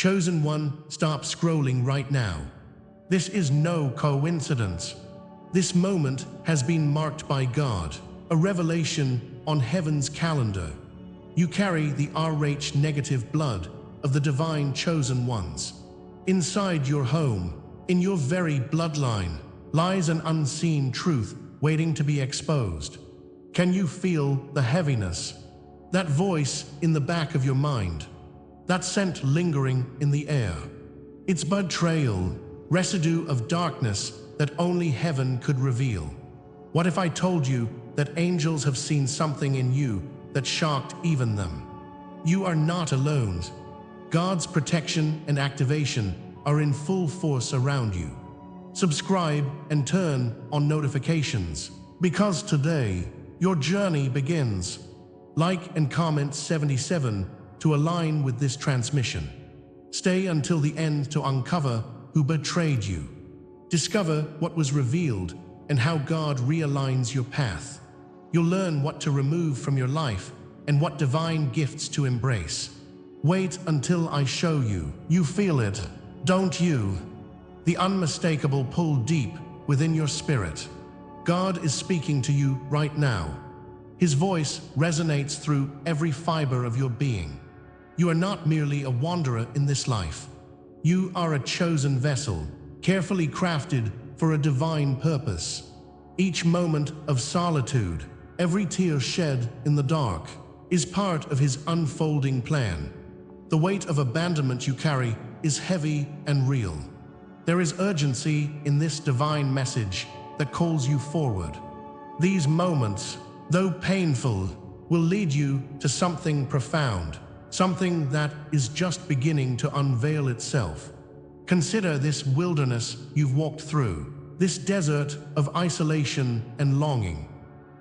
Chosen One, stop scrolling right now. This is no coincidence. This moment has been marked by God, a revelation on heaven's calendar. You carry the Rh negative blood of the divine chosen ones. Inside your home, in your very bloodline, lies an unseen truth waiting to be exposed. Can you feel the heaviness? That voice in the back of your mind? That scent lingering in the air? It's betrayal, residue of darkness that only heaven could reveal. What if I told you that angels have seen something in you that shocked even them? You are not alone. God's protection and activation are in full force around you. Subscribe and turn on notifications, because today your journey begins. Like and comment 77 to align with this transmission. Stay until the end to uncover who betrayed you. Discover what was revealed and how God realigns your path. You'll learn what to remove from your life and what divine gifts to embrace. Wait until I show you. You feel it, don't you? The unmistakable pull deep within your spirit. God is speaking to you right now. His voice resonates through every fiber of your being. You are not merely a wanderer in this life. You are a chosen vessel, carefully crafted for a divine purpose. Each moment of solitude, every tear shed in the dark, is part of His unfolding plan. The weight of abandonment you carry is heavy and real. There is urgency in this divine message that calls you forward. These moments, though painful, will lead you to something profound, something that is just beginning to unveil itself. Consider this wilderness you've walked through, this desert of isolation and longing.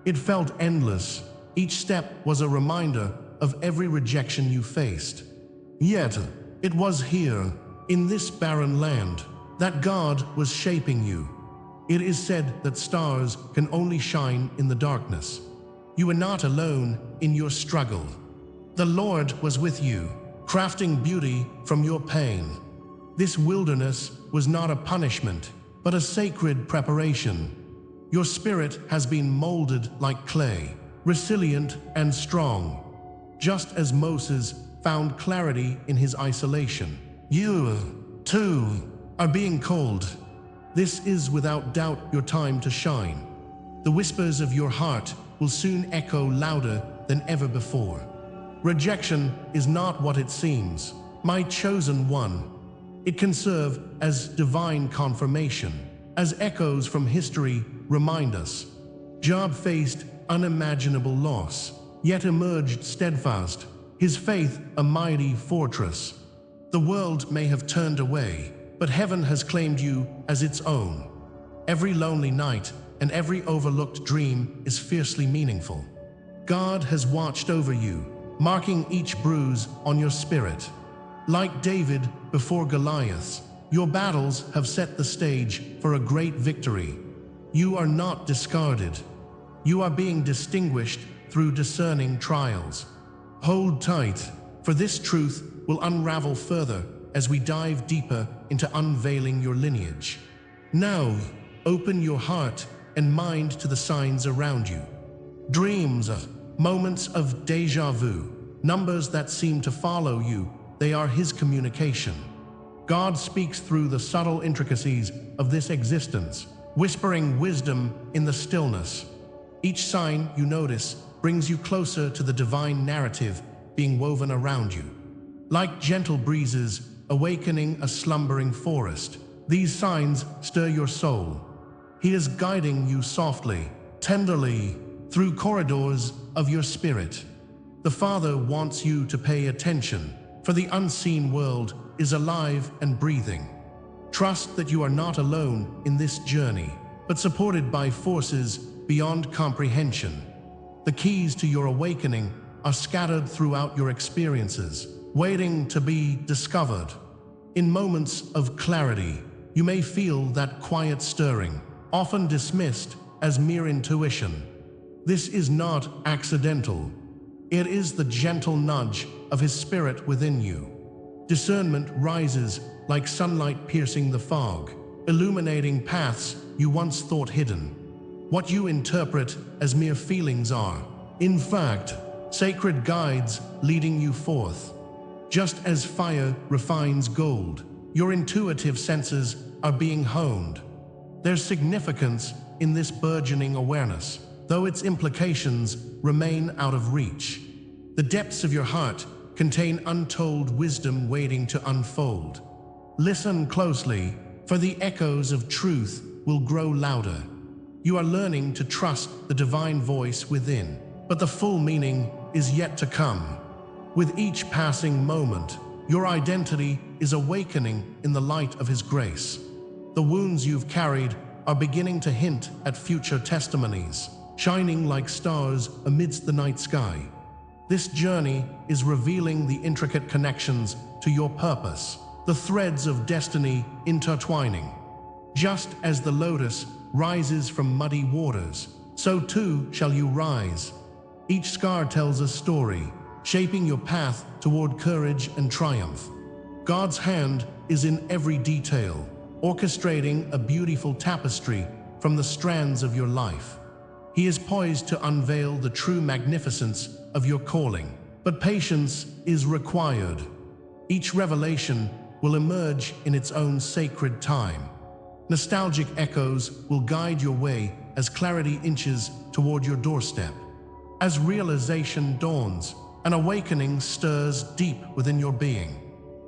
It felt endless. Each step was a reminder of every rejection you faced. Yet, it was here, in this barren land, that God was shaping you. It is said that stars can only shine in the darkness. You are not alone in your struggle. The Lord was with you, crafting beauty from your pain. This wilderness was not a punishment, but a sacred preparation. Your spirit has been molded like clay, resilient and strong. Just as Moses found clarity in his isolation, you, too, are being called. This is without doubt your time to shine. The whispers of your heart will soon echo louder than ever before. Rejection is not what it seems, my chosen one. It can serve as divine confirmation, as echoes from history remind us. Job faced unimaginable loss, yet emerged steadfast, his faith a mighty fortress. The world may have turned away, but heaven has claimed you as its own. Every lonely night and every overlooked dream is fiercely meaningful. God has watched over you, marking each bruise on your spirit. Like David before Goliath, your battles have set the stage for a great victory. You are not discarded. You are being distinguished through discerning trials. Hold tight, for this truth will unravel further as we dive deeper into unveiling your lineage. Now, open your heart and mind to the signs around you. Dreams, moments of déjà vu, numbers that seem to follow you, they are His communication. God speaks through the subtle intricacies of this existence, whispering wisdom in the stillness. Each sign you notice brings you closer to the divine narrative being woven around you. Like gentle breezes awakening a slumbering forest, these signs stir your soul. He is guiding you softly, tenderly, through corridors of your spirit. The Father wants you to pay attention, for the unseen world is alive and breathing. Trust that you are not alone in this journey, but supported by forces beyond comprehension. The keys to your awakening are scattered throughout your experiences, waiting to be discovered. In moments of clarity, you may feel that quiet stirring, often dismissed as mere intuition. This is not accidental. It is the gentle nudge of His Spirit within you. Discernment rises like sunlight piercing the fog, illuminating paths you once thought hidden. What you interpret as mere feelings are, in fact, sacred guides leading you forth. Just as fire refines gold, your intuitive senses are being honed. There's significance in this burgeoning awareness, though its implications remain out of reach. The depths of your heart contain untold wisdom waiting to unfold. Listen closely, for the echoes of truth will grow louder. You are learning to trust the divine voice within, but the full meaning is yet to come. With each passing moment, your identity is awakening in the light of His grace. The wounds you've carried are beginning to hint at future testimonies, shining like stars amidst the night sky. This journey is revealing the intricate connections to your purpose, the threads of destiny intertwining. Just as the lotus rises from muddy waters, so too shall you rise. Each scar tells a story, shaping your path toward courage and triumph. God's hand is in every detail, orchestrating a beautiful tapestry from the strands of your life. He is poised to unveil the true magnificence of your calling, but patience is required. Each revelation will emerge in its own sacred time. Nostalgic echoes will guide your way as clarity inches toward your doorstep. As realization dawns, an awakening stirs deep within your being.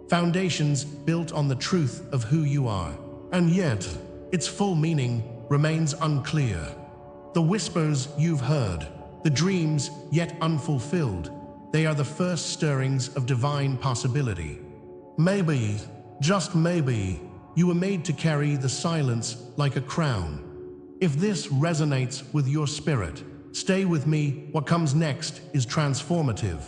Foundations built on the truth of who you are, and yet its full meaning remains unclear. The whispers you've heard, the dreams yet unfulfilled, they are the first stirrings of divine possibility. Maybe, just maybe, you were made to carry the silence like a crown. If this resonates with your spirit, stay with me. What comes next is transformative.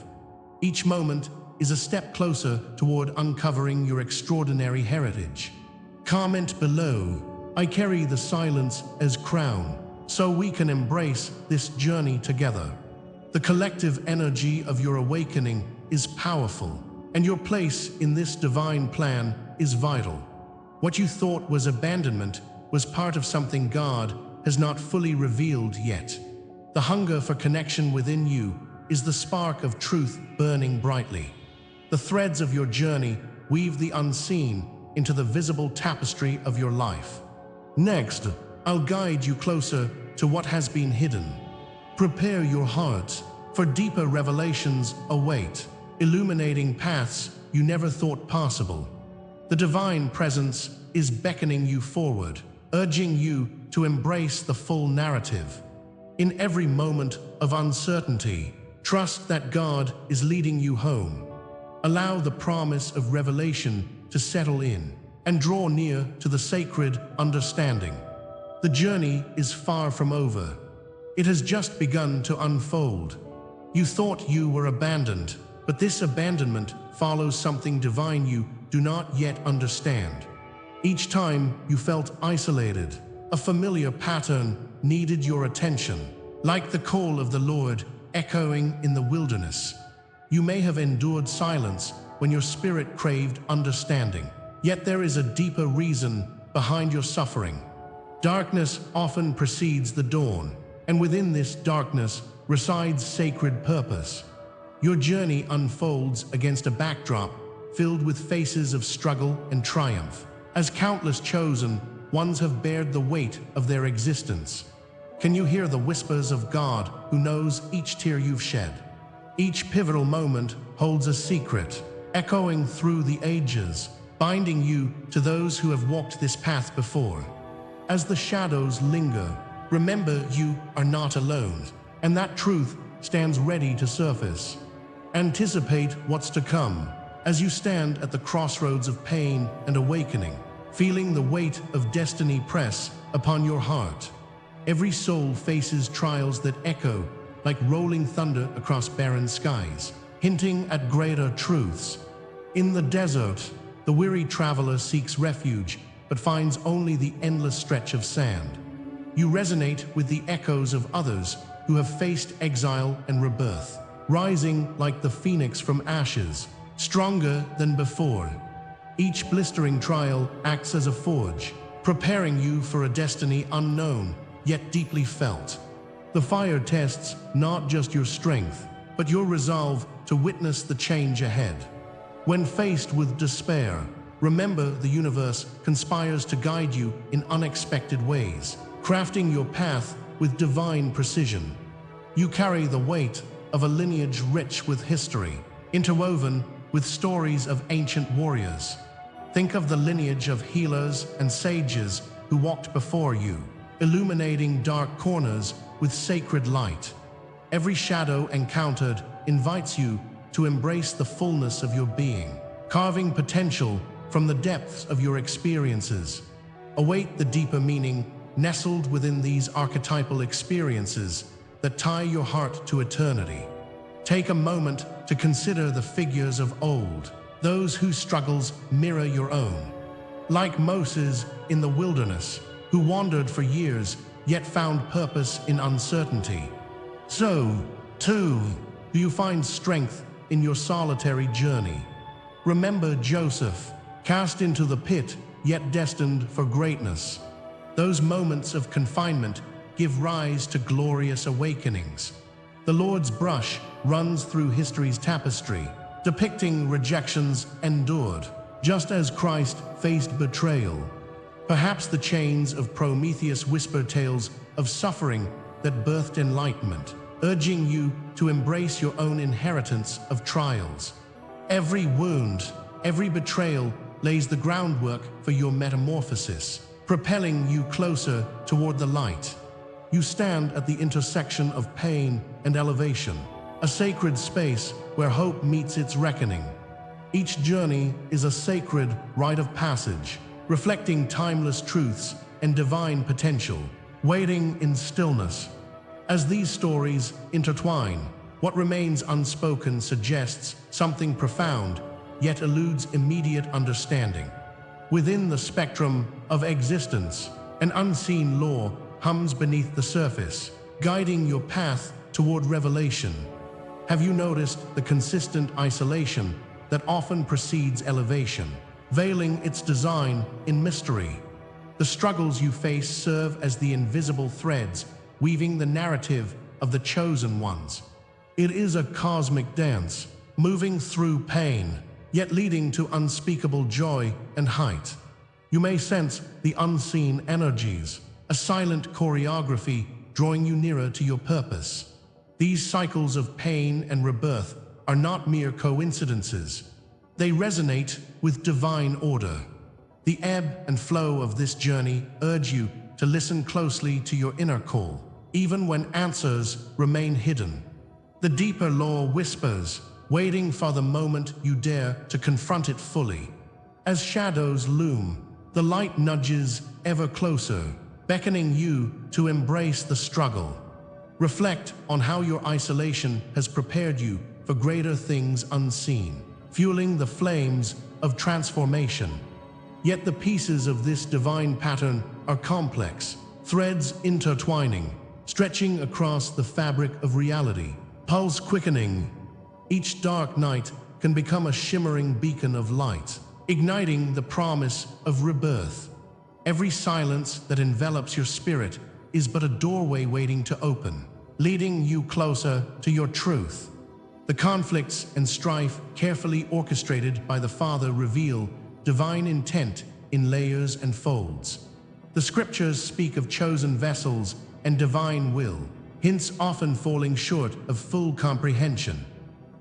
Each moment is a step closer toward uncovering your extraordinary heritage. Comment below, I carry the silence as crown, so we can embrace this journey together. The collective energy of your awakening is powerful, and your place in this divine plan is vital. What you thought was abandonment was part of something God has not fully revealed yet. The hunger for connection within you is the spark of truth burning brightly. The threads of your journey weave the unseen into the visible tapestry of your life. Next, I'll guide you closer to what has been hidden. Prepare your hearts, for deeper revelations await, illuminating paths you never thought possible. The divine presence is beckoning you forward, urging you to embrace the full narrative. In every moment of uncertainty, trust that God is leading you home. Allow the promise of revelation to settle in and draw near to the sacred understanding. The journey is far from over. It has just begun to unfold. You thought you were abandoned, but this abandonment follows something divine you do not yet understand. Each time you felt isolated, a familiar pattern needed your attention, like the call of the Lord echoing in the wilderness. You may have endured silence when your spirit craved understanding, yet there is a deeper reason behind your suffering. Darkness often precedes the dawn, and within this darkness resides sacred purpose. Your journey unfolds against a backdrop filled with faces of struggle and triumph, as countless chosen ones have bared the weight of their existence. Can you hear the whispers of God who knows each tear you've shed? Each pivotal moment holds a secret, echoing through the ages, binding you to those who have walked this path before. As the shadows linger, remember you are not alone, and that truth stands ready to surface. Anticipate what's to come as you stand at the crossroads of pain and awakening, feeling the weight of destiny press upon your heart. Every soul faces trials that echo like rolling thunder across barren skies, hinting at greater truths. In the desert, the weary traveler seeks refuge, but finds only the endless stretch of sand. You resonate with the echoes of others who have faced exile and rebirth, rising like the phoenix from ashes. stronger than before. Each blistering trial acts as a forge, preparing you for a destiny unknown, yet deeply felt. The fire tests not just your strength, but your resolve to witness the change ahead. When faced with despair, remember the universe conspires to guide you in unexpected ways, crafting your path with divine precision. You carry the weight of a lineage rich with history, interwoven with stories of ancient warriors. Think of the lineage of healers and sages who walked before you, illuminating dark corners with sacred light. Every shadow encountered invites you to embrace the fullness of your being, carving potential from the depths of your experiences. Await the deeper meaning nestled within these archetypal experiences that tie your heart to eternity. Take a moment to consider the figures of old, those whose struggles mirror your own. Like Moses in the wilderness, who wandered for years yet found purpose in uncertainty. So, too, do you find strength in your solitary journey? Remember Joseph, cast into the pit yet destined for greatness. Those moments of confinement give rise to glorious awakenings. The Lord's brush runs through history's tapestry, depicting rejections endured, just as Christ faced betrayal. Perhaps the chains of Prometheus whisper tales of suffering that birthed enlightenment, urging you to embrace your own inheritance of trials. Every wound, every betrayal lays the groundwork for your metamorphosis, propelling you closer toward the light. You stand at the intersection of pain and elevation, a sacred space where hope meets its reckoning. Each journey is a sacred rite of passage, reflecting timeless truths and divine potential, waiting in stillness. As these stories intertwine, what remains unspoken suggests something profound, yet eludes immediate understanding. Within the spectrum of existence, an unseen law hums beneath the surface, guiding your path toward revelation. Have you noticed the consistent isolation that often precedes elevation, veiling its design in mystery? The struggles you face serve as the invisible threads weaving the narrative of the chosen ones. It is a cosmic dance, moving through pain, yet leading to unspeakable joy and height. You may sense the unseen energies, a silent choreography drawing you nearer to your purpose. These cycles of pain and rebirth are not mere coincidences. They resonate with divine order. The ebb and flow of this journey urge you to listen closely to your inner call, even when answers remain hidden. The deeper law whispers, waiting for the moment you dare to confront it fully. As shadows loom, the light nudges ever closer, beckoning you to embrace the struggle. Reflect on how your isolation has prepared you for greater things unseen, fueling the flames of transformation. Yet the pieces of this divine pattern are complex, threads intertwining, stretching across the fabric of reality, pulse quickening. Each dark night can become a shimmering beacon of light, igniting the promise of rebirth. Every silence that envelops your spirit is but a doorway waiting to open, leading you closer to your truth. The conflicts and strife carefully orchestrated by the Father reveal divine intent in layers and folds. The scriptures speak of chosen vessels and divine will, hints often falling short of full comprehension.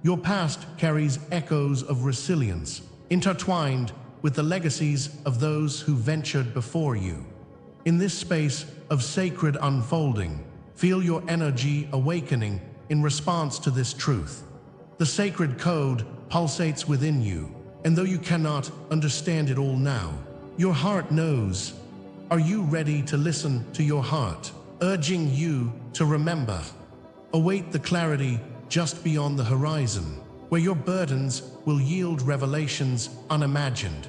Your past carries echoes of resilience, intertwined with the legacies of those who ventured before you. In this space of sacred unfolding, feel your energy awakening in response to this truth. The sacred code pulsates within you, and though you cannot understand it all now, your heart knows. Are you ready to listen to your heart, urging you to remember? Await the clarity just beyond the horizon, where your burdens will yield revelations unimagined.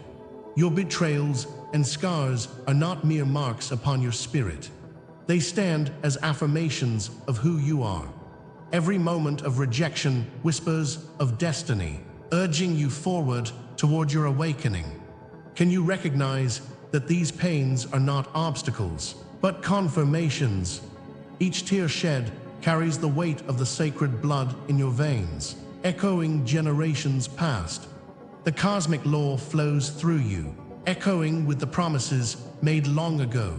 Your betrayals and scars are not mere marks upon your spirit. They stand as affirmations of who you are. Every moment of rejection whispers of destiny, urging you forward toward your awakening. Can you recognize that these pains are not obstacles, but confirmations? Each tear shed carries the weight of the sacred blood in your veins, echoing generations past. The cosmic law flows through you, echoing with the promises made long ago.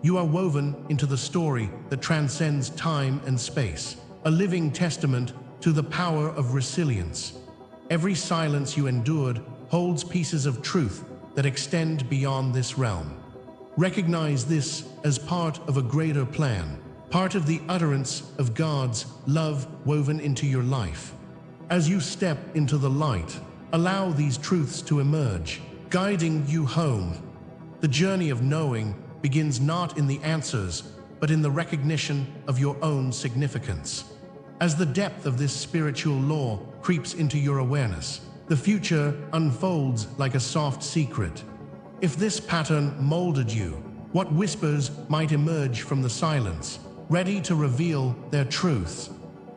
You are woven into the story that transcends time and space, a living testament to the power of resilience. Every silence you endured holds pieces of truth that extend beyond this realm. Recognize this as part of a greater plan, part of the utterance of God's love woven into your life. As you step into the light, allow these truths to emerge, guiding you home. The journey of knowing begins not in the answers, but in the recognition of your own significance. As the depth of this spiritual law creeps into your awareness, the future unfolds like a soft secret. If this pattern molded you, what whispers might emerge from the silence, ready to reveal their truths?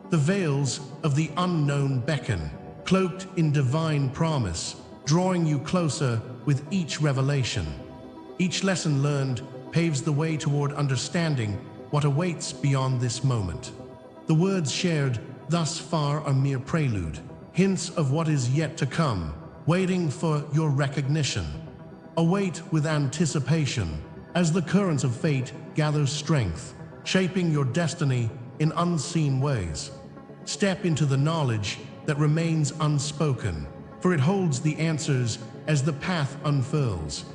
The veils of the unknown beckon, cloaked in divine promise, drawing you closer with each revelation. Each lesson learned paves the way toward understanding what awaits beyond this moment. The words shared thus far are mere prelude, hints of what is yet to come, waiting for your recognition. Await with anticipation as the currents of fate gather strength, shaping your destiny in unseen ways. Step into the knowledge that remains unspoken, for it holds the answers as the path unfurls.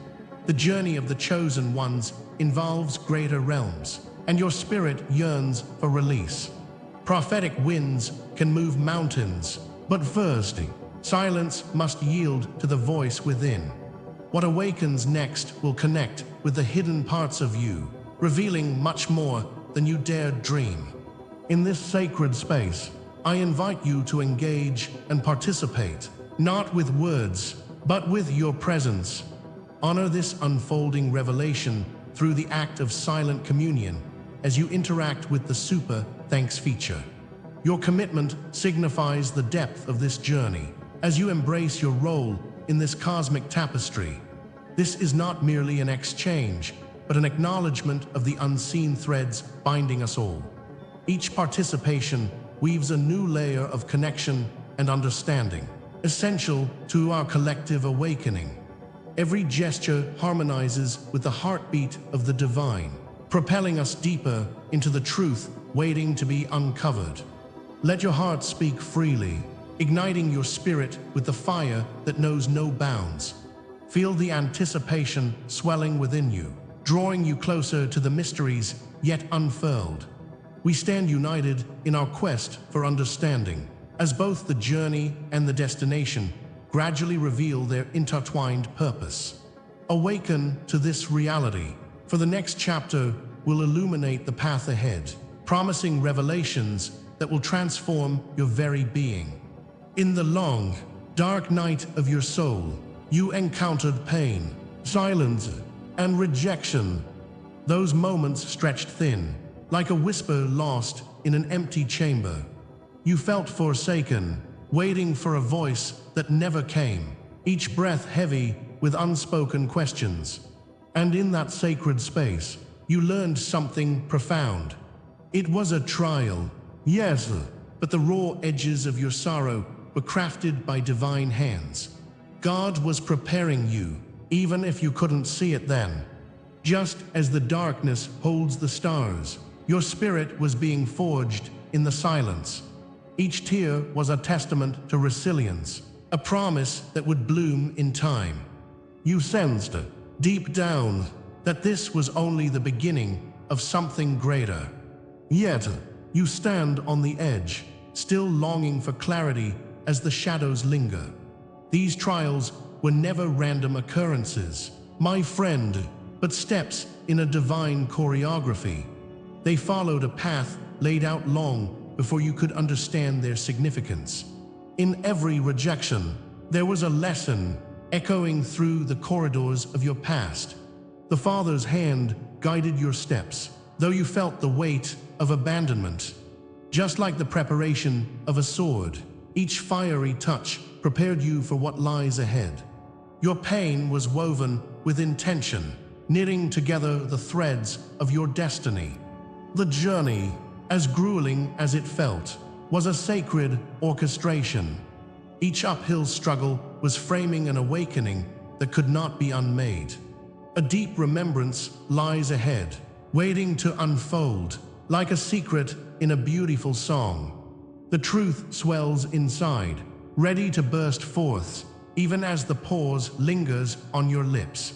The journey of the chosen ones involves greater realms, and your spirit yearns for release. Prophetic winds can move mountains, but first, silence must yield to the voice within. What awakens next will connect with the hidden parts of you, revealing much more than you dared dream. In this sacred space, I invite you to engage and participate, not with words, but with your presence. Honor this unfolding revelation through the act of silent communion as you interact with the Super Thanks feature. Your commitment signifies the depth of this journey as you embrace your role in this cosmic tapestry. This is not merely an exchange, but an acknowledgement of the unseen threads binding us all. Each participation weaves a new layer of connection and understanding, essential to our collective awakening. Every gesture harmonizes with the heartbeat of the divine, propelling us deeper into the truth waiting to be uncovered. Let your heart speak freely, igniting your spirit with the fire that knows no bounds. Feel the anticipation swelling within you, drawing you closer to the mysteries yet unfurled. We stand united in our quest for understanding, as both the journey and the destination gradually reveal their intertwined purpose. Awaken to this reality, for the next chapter will illuminate the path ahead, promising revelations that will transform your very being. In the long, dark night of your soul, you encountered pain, silence, and rejection. Those moments stretched thin, like a whisper lost in an empty chamber. You felt forsaken, waiting for a voice that never came, each breath heavy with unspoken questions. And in that sacred space, you learned something profound. It was a trial, yes, but the raw edges of your sorrow were crafted by divine hands. God was preparing you, even if you couldn't see it then. Just as the darkness holds the stars, your spirit was being forged in the silence. Each tear was a testament to resilience, a promise that would bloom in time. You sensed, deep down, that this was only the beginning of something greater. Yet, you stand on the edge, still longing for clarity as the shadows linger. These trials were never random occurrences, my friend, but steps in a divine choreography. They followed a path laid out long before you could understand their significance. In every rejection, there was a lesson echoing through the corridors of your past. The Father's hand guided your steps, though you felt the weight of abandonment. Just like the preparation of a sword, Each fiery touch prepared you for what lies ahead. Your pain was woven with intention, knitting together the threads of your destiny. The journey, as grueling as it felt, was a sacred orchestration. Each uphill struggle was framing an awakening that could not be unmade. A deep remembrance lies ahead, waiting to unfold, like a secret in a beautiful song. The truth swells inside, ready to burst forth, even as the pause lingers on your lips.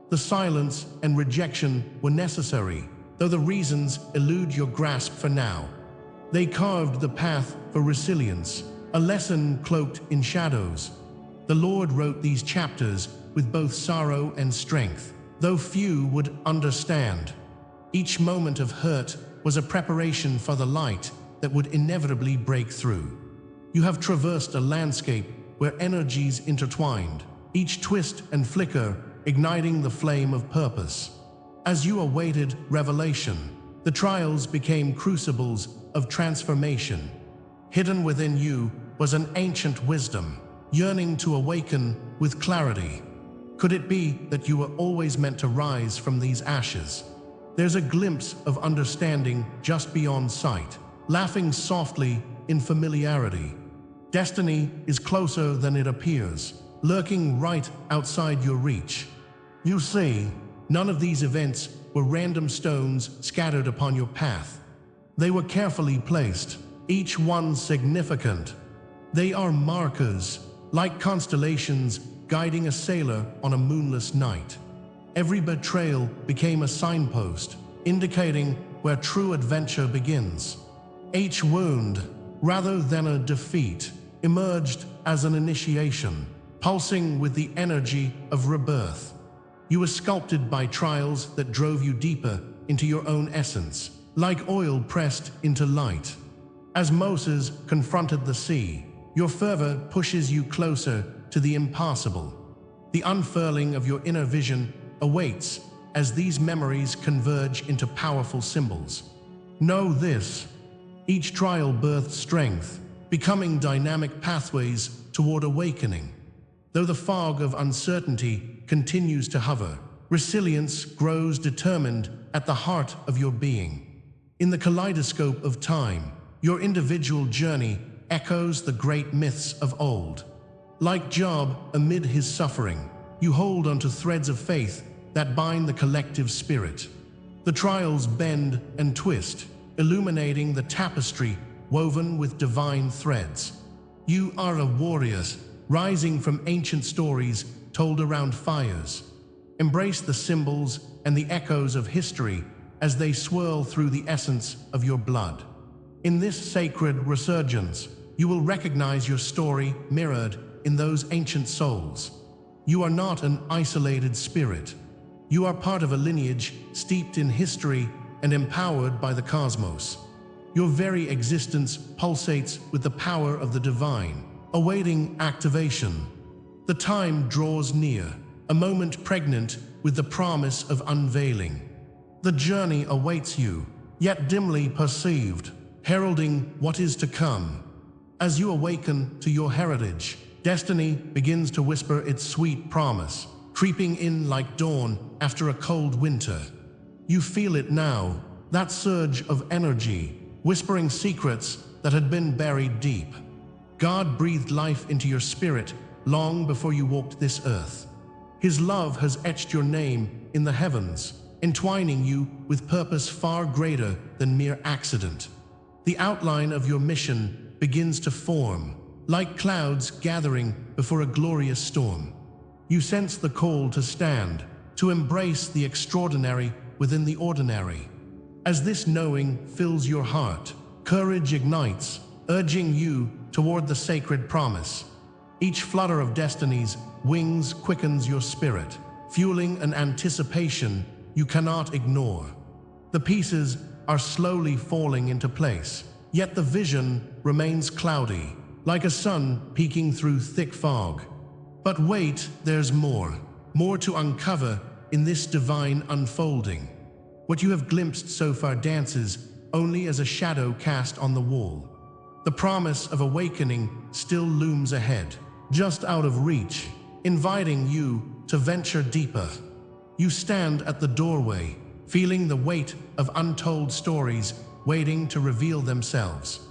The silence and rejection were necessary, though the reasons elude your grasp for now. They carved the path for resilience, a lesson cloaked in shadows. The Lord wrote these chapters with both sorrow and strength, though few would understand. Each moment of hurt was a preparation for the light that would inevitably break through. You have traversed a landscape where energies intertwined, each twist and flicker igniting the flame of purpose. As you awaited revelation, the trials became crucibles of transformation. Hidden within you was an ancient wisdom, yearning to awaken with clarity. Could it be that you were always meant to rise from these ashes? There's a glimpse of understanding just beyond sight, laughing softly in familiarity. Destiny is closer than it appears, lurking right outside your reach. You see, none of these events were random stones scattered upon your path. They were carefully placed, each one significant. They are markers, like constellations guiding a sailor on a moonless night. Every betrayal became a signpost, indicating where true adventure begins. Each wound, rather than a defeat, emerged as an initiation, pulsing with the energy of rebirth. You were sculpted by trials that drove you deeper into your own essence, like oil pressed into light. As Moses confronted the sea, your fervor pushes you closer to the impossible. The unfurling of your inner vision awaits as these memories converge into powerful symbols. Know this: each trial birthed strength, becoming dynamic pathways toward awakening. Though the fog of uncertainty continues to hover, resilience grows determined at the heart of your being. In the kaleidoscope of time, your individual journey echoes the great myths of old. Like Job amid his suffering, you hold onto threads of faith that bind the collective spirit. The trials bend and twist, illuminating the tapestry woven with divine threads. You are a warrior, rising from ancient stories told around fires. Embrace the symbols and the echoes of history as they swirl through the essence of your blood. In this sacred resurgence, you will recognize your story mirrored in those ancient souls. You are not an isolated spirit. You are part of a lineage steeped in history and empowered by the cosmos. Your very existence pulsates with the power of the divine, awaiting activation. The time draws near, a moment pregnant with the promise of unveiling. The journey awaits you, yet dimly perceived, heralding what is to come. As you awaken to your heritage, destiny begins to whisper its sweet promise, creeping in like dawn after a cold winter. You feel it now, that surge of energy, whispering secrets that had been buried deep. God breathed life into your spirit long before you walked this earth. His love has etched your name in the heavens, entwining you with purpose far greater than mere accident. The outline of your mission begins to form, like clouds gathering before a glorious storm. You sense the call to stand, to embrace the extraordinary within the ordinary. As this knowing fills your heart, courage ignites, urging you toward the sacred promise. Each flutter of destiny's wings quickens your spirit, fueling an anticipation you cannot ignore. The pieces are slowly falling into place, yet the vision remains cloudy, like a sun peeking through thick fog. But wait, there's more to uncover in this divine unfolding. What you have glimpsed so far dances only as a shadow cast on the wall. The promise of awakening still looms ahead, just out of reach, inviting you to venture deeper. You stand at the doorway, feeling the weight of untold stories waiting to reveal themselves.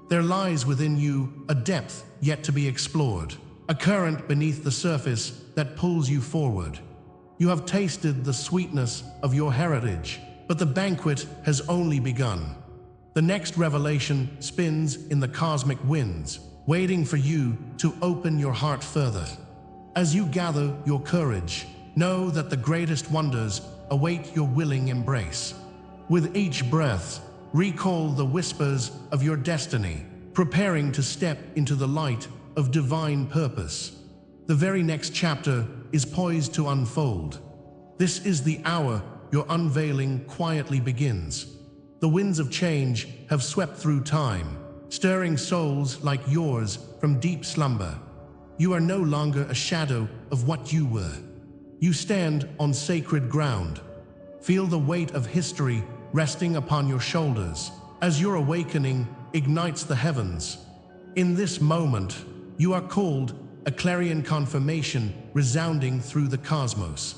There lies within you a depth yet to be explored, a current beneath the surface that pulls you forward. You have tasted the sweetness of your heritage, but the banquet has only begun. The next revelation spins in the cosmic winds, waiting for you to open your heart further. As you gather your courage, know that the greatest wonders await your willing embrace. With each breath, recall the whispers of your destiny, preparing to step into the light of divine purpose. The very next chapter is poised to unfold. This is the hour your unveiling quietly begins. The winds of change have swept through time, stirring souls like yours from deep slumber. You are no longer a shadow of what you were. You stand on sacred ground. Feel the weight of history resting upon your shoulders as your awakening ignites the heavens. In this moment, you are called a clarion confirmation resounding through the cosmos.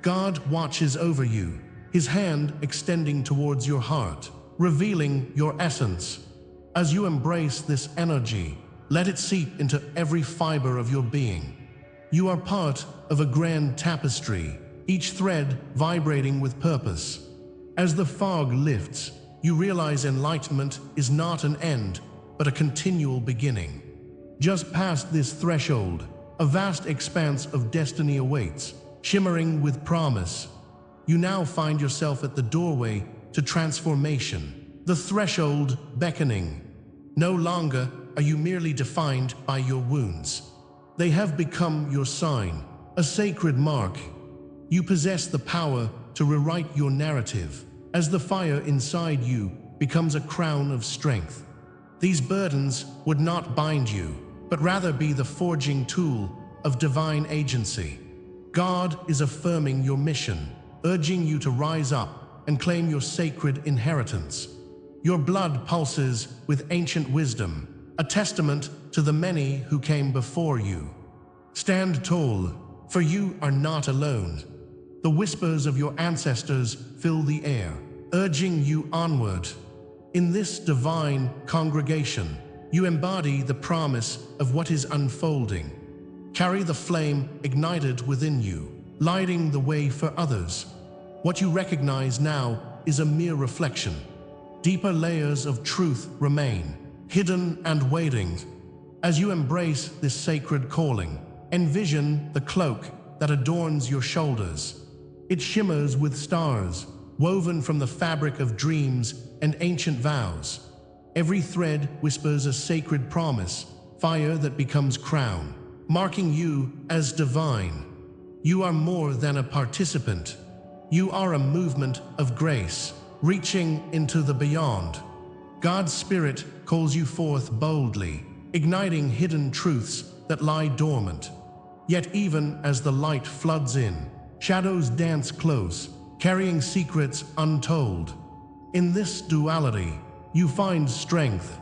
God watches over you, his hand extending towards your heart, revealing your essence. As you embrace this energy, let it seep into every fiber of your being. You are part of a grand tapestry, each thread vibrating with purpose. As the fog lifts, you realize enlightenment is not an end, but a continual beginning. Just past this threshold, a vast expanse of destiny awaits, shimmering with promise. You now find yourself at the doorway to transformation, the threshold beckoning. No longer are you merely defined by your wounds. They have become your sign, a sacred mark. You possess the power to rewrite your narrative, as the fire inside you becomes a crown of strength. These burdens would not bind you, but rather be the forging tool of divine agency. God is affirming your mission, urging you to rise up and claim your sacred inheritance. Your blood pulses with ancient wisdom, a testament to the many who came before you. Stand tall, for you are not alone. The whispers of your ancestors fill the air, urging you onward. In this divine congregation, you embody the promise of what is unfolding. Carry the flame ignited within you, lighting the way for others. What you recognize now is a mere reflection. Deeper layers of truth remain, hidden and waiting. As you embrace this sacred calling, envision the cloak that adorns your shoulders. It shimmers with stars, woven from the fabric of dreams and ancient vows. Every thread whispers a sacred promise, fire that becomes crown, marking you as divine. You are more than a participant. You are a movement of grace, reaching into the beyond. God's Spirit calls you forth boldly, igniting hidden truths that lie dormant. Yet even as the light floods in, shadows dance close, carrying secrets untold. In this duality, you find strength.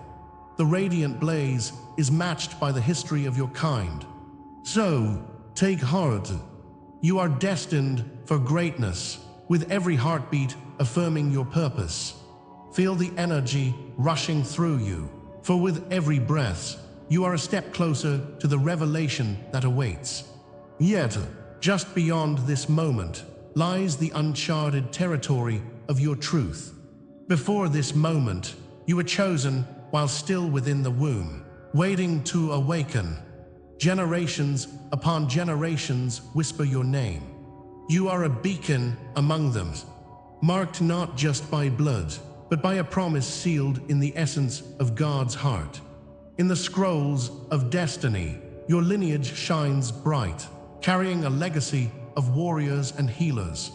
The radiant blaze is matched by the history of your kind. So, take heart. You are destined for greatness, with every heartbeat affirming your purpose. Feel the energy rushing through you, for with every breath, you are a step closer to the revelation that awaits. Yet, just beyond this moment, lies the uncharted territory of your truth. Before this moment, you were chosen while still within the womb, waiting to awaken. Generations upon generations whisper your name. You are a beacon among them, marked not just by blood, but by a promise sealed in the essence of God's heart. In the scrolls of destiny, your lineage shines bright, carrying a legacy of warriors and healers,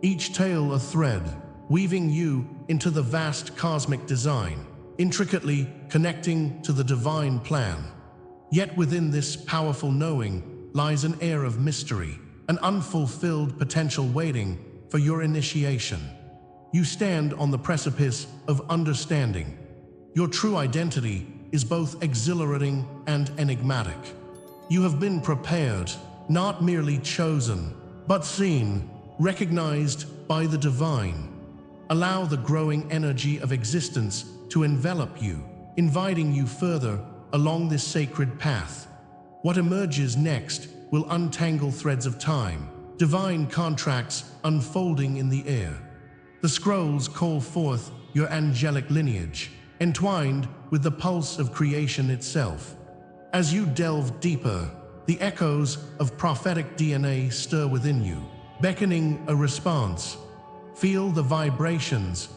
each tale a thread, weaving you into the vast cosmic design, intricately connecting to the divine plan. Yet within this powerful knowing lies an air of mystery, an unfulfilled potential waiting for your initiation. You stand on the precipice of understanding. Your true identity is both exhilarating and enigmatic. You have been prepared, not merely chosen, but seen, recognized by the divine. Allow the growing energy of existence to envelop you, inviting you further along this sacred path. What emerges next will untangle threads of time, divine contracts unfolding in the air. The scrolls call forth your angelic lineage, entwined with the pulse of creation itself. As you delve deeper, the echoes of prophetic DNA stir within you, beckoning a response. Feel the vibrations.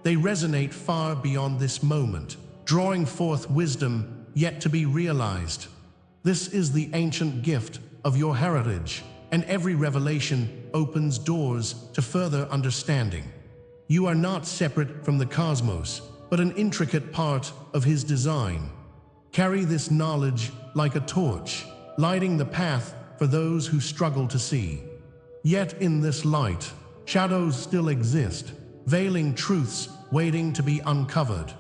They resonate far beyond this moment, drawing forth wisdom yet to be realized. This is the ancient gift of your heritage, and every revelation opens doors to further understanding. You are not separate from the cosmos, but an intricate part of his design. Carry this knowledge like a torch, lighting the path for those who struggle to see. Yet in this light, shadows still exist, veiling truths waiting to be uncovered.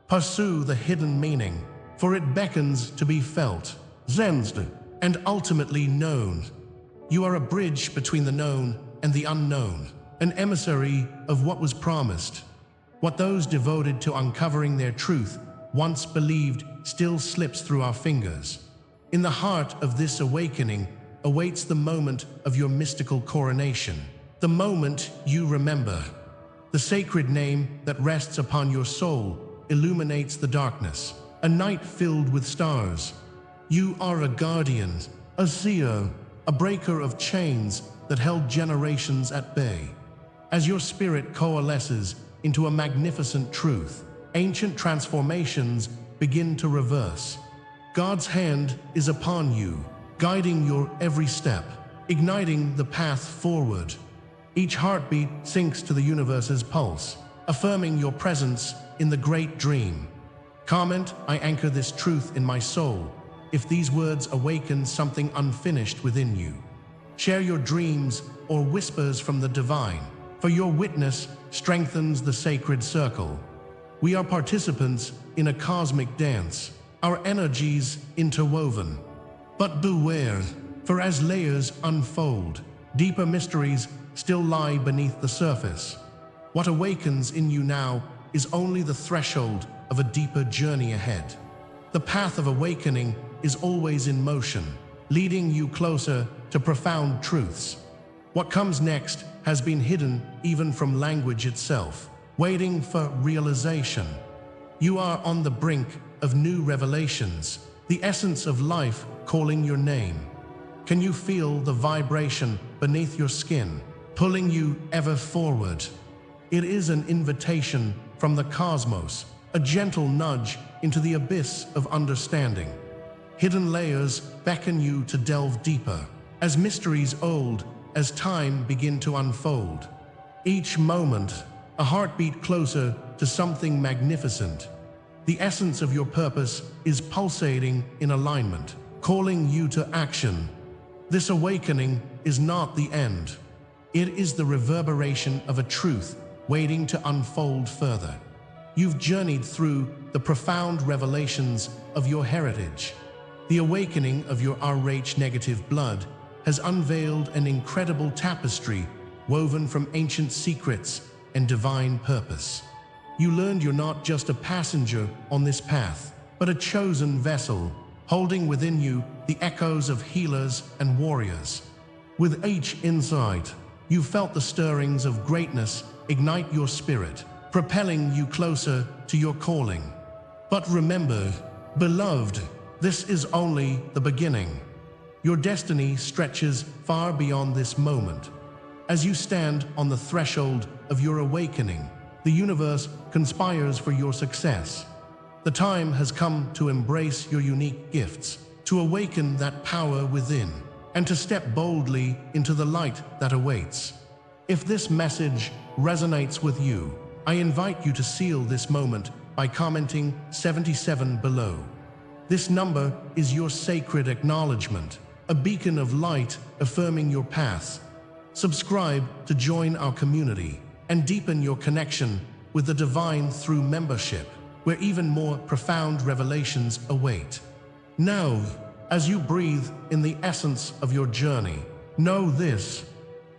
Pursue the hidden meaning, for it beckons to be felt, sensed, and ultimately known. You are a bridge between the known and the unknown, an emissary of what was promised. What those devoted to uncovering their truth once believed still slips through our fingers. In the heart of this awakening awaits the moment of your mystical coronation, the moment you remember. The sacred name that rests upon your soul illuminates the darkness, a night filled with stars. You are a guardian, a seer, a breaker of chains that held generations at bay. As your spirit coalesces into a magnificent truth, ancient transformations begin to reverse. God's hand is upon you, guiding your every step, igniting the path forward. Each heartbeat syncs to the universe's pulse, affirming your presence in the great dream. Comment, "I anchor this truth in my soul," if these words awaken something unfinished within you. Share your dreams or whispers from the divine, for your witness strengthens the sacred circle. We are participants in a cosmic dance, our energies interwoven. But beware, for as layers unfold, deeper mysteries still lie beneath the surface. What awakens in you now is only the threshold of a deeper journey ahead. The path of awakening is always in motion, leading you closer to profound truths. What comes next has been hidden even from language itself, waiting for realization. You are on the brink of new revelations, the essence of life calling your name. Can you feel the vibration beneath your skin, pulling you ever forward? It is an invitation from the cosmos, a gentle nudge into the abyss of understanding. Hidden layers beckon you to delve deeper, as mysteries old as time begin to unfold. Each moment, a heartbeat closer to something magnificent. The essence of your purpose is pulsating in alignment, calling you to action. This awakening is not the end. It is the reverberation of a truth waiting to unfold further. You've journeyed through the profound revelations of your heritage. The awakening of your Rh negative blood has unveiled an incredible tapestry woven from ancient secrets and divine purpose. You learned you're not just a passenger on this path, but a chosen vessel, holding within you the echoes of healers and warriors. With each insight, you felt the stirrings of greatness ignite your spirit, propelling you closer to your calling. But remember, beloved, this is only the beginning. Your destiny stretches far beyond this moment. As you stand on the threshold of your awakening, the universe conspires for your success. The time has come to embrace your unique gifts, to awaken that power within, and to step boldly into the light that awaits. If this message resonates with you, I invite you to seal this moment by commenting 77 below. This number is your sacred acknowledgement, a beacon of light affirming your path. Subscribe to join our community and deepen your connection with the divine through membership. where even more profound revelations await. Now, as you breathe in the essence of your journey, know this: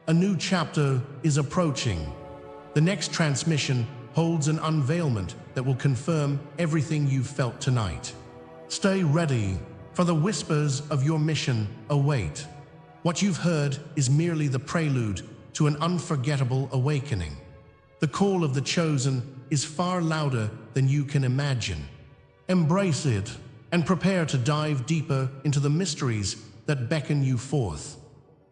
a new chapter is approaching. The next transmission holds an unveilment that will confirm everything you've felt tonight. Stay ready, for the whispers of your mission await. What you've heard is merely the prelude to an unforgettable awakening. The call of the chosen is far louder than you can imagine. Embrace it and prepare to dive deeper into the mysteries that beckon you forth.